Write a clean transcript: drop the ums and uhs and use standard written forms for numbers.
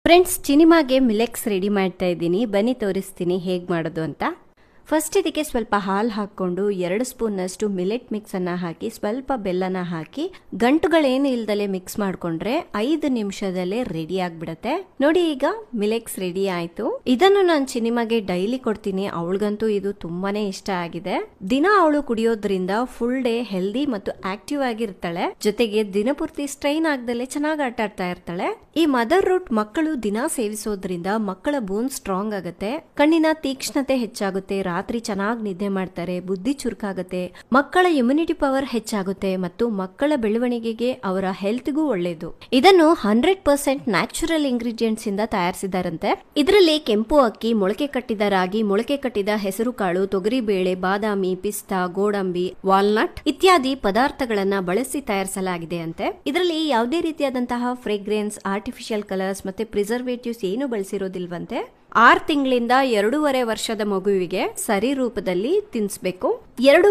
Friends, ಚಿನಿಮಾಗೆ ಮಿಲೆಕ್ಸ್ ready ಮಾಡ್ತಾ ಇದ್ದೀನಿ. ಬನ್ನಿ ತೋರಿಸ್ತೀನಿ ಹೇಗೆ ಮಾಡೋದು ಅಂತ. ಫಸ್ಟ್ ಇದಕ್ಕೆ ಸ್ವಲ್ಪ ಹಾಲು ಹಾಕ್ಕೊಂಡು 2 ಸ್ಪೂನ್ನಷ್ಟು ಮಿಲೆಟ್ ಮಿಕ್ಸನ್ನು ಹಾಕಿ ಸ್ವಲ್ಪ ಬೆಲ್ಲನ ಹಾಕಿ ಗಂಟುಗಳೇನು ಇಲ್ದಲೆ ಮಿಕ್ಸ್ ಮಾಡಿಕೊಂಡ್ರೆ 5 ನಿಮಿಷದಲ್ಲೇ ರೆಡಿ ಆಗಿಬಿಡತ್ತೆ. ನೋಡಿ, ಈಗ ಮಿಲೆಕ್ಸ್ ರೆಡಿ ಆಯಿತು. ಇದನ್ನು ನಾನು ಚಿನಿಮಾಗೆ ಡೈಲಿ ಕೊಡ್ತೀನಿ. ಅವಳಿಗಂತೂ ಇದು ತುಂಬಾನೇ ಇಷ್ಟ ಆಗಿದೆ. ದಿನ ಅವಳು ಕುಡಿಯೋದ್ರಿಂದ ಫುಲ್ ಡೇ ಹೆಲ್ದಿ ಮತ್ತು ಆಕ್ಟಿವ್ ಆಗಿರ್ತಾಳೆ. ಜೊತೆಗೆ ದಿನಪೂರ್ತಿ ಸ್ಟ್ರೈನ್ ಆಗದಲ್ಲೇ ಚೆನ್ನಾಗಿ ಆಟ ಆಡ್ತಾ ಇರ್ತಾಳೆ. ಈ ಮದರ್ ರೂಟ್ ಮಕ್ಕಳು ದಿನ ಸೇವಿಸೋದ್ರಿಂದ ಮಕ್ಕಳ ಬೋನ್ ಸ್ಟ್ರಾಂಗ್ ಆಗುತ್ತೆ, ಕಣ್ಣಿನ ತೀಕ್ಷ್ಣತೆ ಹೆಚ್ಚಾಗುತ್ತೆ, ರಾತ್ರಿ ಚೆನ್ನಾಗಿ ನಿದ್ದೆ ಮಾಡ್ತಾರೆ, ಬುದ್ಧಿ ಚುರುಕಾಗುತ್ತೆ, ಮಕ್ಕಳ ಇಮ್ಯುನಿಟಿ ಪವರ್ ಹೆಚ್ಚಾಗುತ್ತೆ ಮತ್ತು ಮಕ್ಕಳ ಬೆಳವಣಿಗೆಗೆ ಅವರ ಹೆಲ್ತ್ಗೂ ಒಳ್ಳೆಯದು. ಇದನ್ನು 100% ನ್ಯಾಚುರಲ್ ಇಂಗ್ರೀಡಿಯೆಂಟ್ಸ್ ಇಂದ ತಯಾರಿಸಿದಾರಂತೆ. ಇದರಲ್ಲಿ ಕೆಂಪು ಅಕ್ಕಿ, ಮೊಳಕೆ ಕಟ್ಟಿದ ರಾಗಿ, ಮೊಳಕೆ ಕಟ್ಟಿದ ಹೆಸರು ಕಾಳು, ತೊಗರಿ ಬೇಳೆ, ಬಾದಾಮಿ, ಪಿಸ್ತಾ, ಗೋಡಂಬಿ, ವಾಲ್ನಟ್ ಇತ್ಯಾದಿ ಪದಾರ್ಥಗಳನ್ನ ಬಳಸಿ ತಯಾರಿಸಲಾಗಿದೆ ಅಂತೆ. ಇದರಲ್ಲಿ ಯಾವುದೇ ರೀತಿಯಾದಂತಹ ಫ್ರೇಗ್ರೆನ್ಸ್, ಆರ್ಟಿಫಿಷಿಯಲ್ ಕಲರ್ಸ್ ಮತ್ತೆ ಪ್ರಿಸರ್ವೇಟಿವ್ಸ್ ಏನು ಬಳಸಿರೋದಿಲ್ವಂತೆ. 6 ತಿಂಗಳಿಂದ 2.5 ವರ್ಷದ ಮಗುವಿಗೆ ಸರಿ ರೂಪದಲ್ಲಿ ತಿನ್ನಿಸಬೇಕು. 2